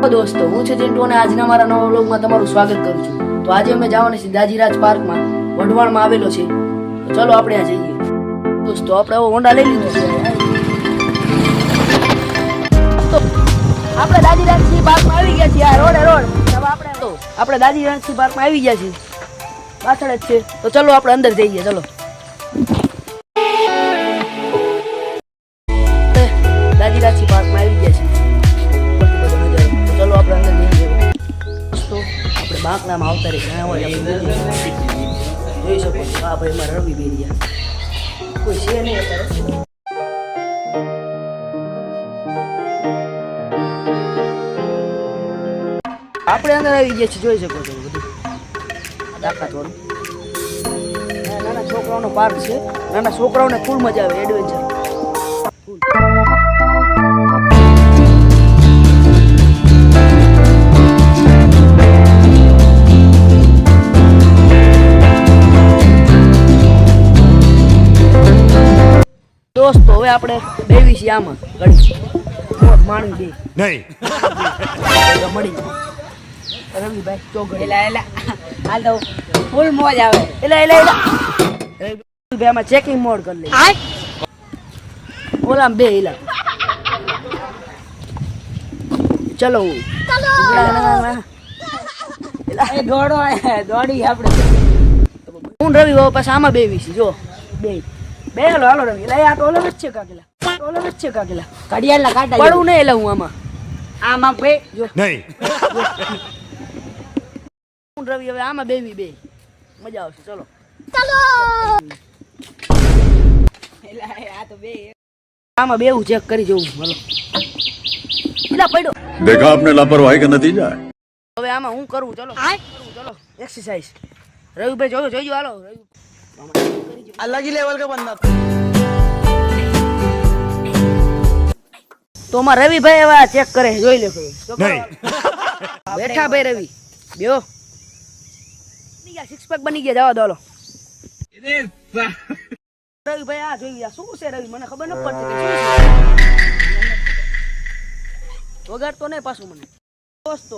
દોસ્તો, હું છું ચિંટુ અને આજના મારા નવા વ્લોગમાં તમારું સ્વાગત કરું છું. તો આજે અમે જવાના છીએ દાજીરાજ પાર્કમાં, વઢવાણમાં આવેલો છે. તો ચલો આપણે આ જઈએ. દોસ્તો આપણે હોન્ડા લઈ લીધું છે. તો આપણે દાજીરાજ પાર્કમાં આવી ગયા છીએ. આ રોડ આપણે દાજીરાજ પાર્કમાં આવી ગયા છીએ. પાછળ જ છે. તો ચલો આપણે અંદર જઈએ. ચલો દાજીરાજ પાર્કમાં આવી ગયા છીએ. ચલો આપણે અંદર જઈએ. દોસ્તો આપણે બાંકડામાં આવતા રહી ગયા હોય જોઈ શકો છો. હા ભાઈ એમાં રવિ બેરિયા કોઈ છે નહીં અત્યારે. આપણે અંદર આવી ગયા છીએ, જોઈ શકો છો. બધું તાકાતવાળું નાના છોકરાઓનો પાર્ક છે. નાના છોકરાઓને ફૂલ મજા આવે. એડવેન્ચર દોસ્તો હવે આપણે બેવી છીએ આમાં ઘડી માણી બે નહીં મળી રવિભાઈ ચોગડ એલા હાલ દઉં ફૂલ મોજ આવે. એલા રવિભાઈ આમાં ચેકિંગ મોડ કરી લે. ઓલા બે એલા ચલો દોડી આપણે હું રવિ પાછા આમાં બેવી છીએ. જો બે હાલો હાલો રવિ. એટલે આ ટોલર જ છે કાકેલા ઘડિયાળના કાંટા પડું નહીં. એટલે હું આમાં બે જો નહીં હું રવિ હવે આમાં બેવી બે મજા આવશે. ચલો આમાં બેવું ચેક કરી જવું. હાલો એટલે પડ્યો देखा आपने लापरवाही का नतीजा है. હવે આમાં હું કરું. ચલો એક્સરસાઇઝ રવિભાઈ જોજો જોજો. હાલો अलग ही लेवल का बंदा. તો માં રવિભાઈ હવે ચેક કરે જોઈ લે. બેઠા ભાઈ રવિ બેઓ સિક્સ પેક બની ગયા. જવા દો હાલો રવિભાઈ. આ જોઈ શું છે રવિ? મને ખબર ન પડતી વગાડ તો નહીં પાછું મને. દોસ્તો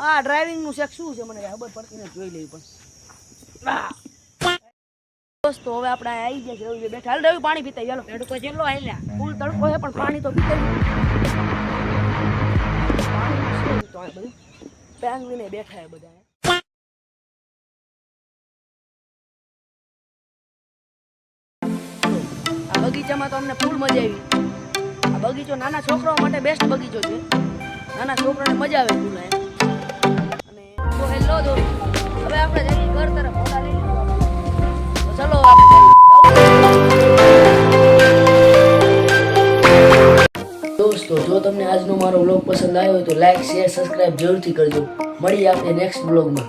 આ ડ્રાઇવિંગ નું શેક શું છે મને ખબર પડતી નથી. જોઈ લેવી પણ દોસ્તો હવે આપણે આવી ગયા છે. રવિ બેઠા. હાલ રવિ પાણી પીતા. ચાલો તડકો જેટલો આલ્યા ફૂલ તડકો છે પણ પાણી તો પીતા બધું પેંગવીને બેઠા છે બધા. આ બગીચામાં તો અમને ફૂલ મજા આવી. આ બગીચો નાના છોકરાઓ માટે બેસ્ટ બગીચો છે. નાના છોકરાને મજા આવે ફૂલ. અને તો હેલો દોસ્તો હવે આપણે જઈએ ઘર તરફ. મોડા લઈ ચલો દોસ્તો, જો તમને આજનો મારો વ્લોગ પસંદ આવ્યો હોય તો લાઈક શેર સબસ્ક્રાઇબ જરૂરથી કરજો. મળીએ આપણે નેક્સ્ટ વ્લોગમાં.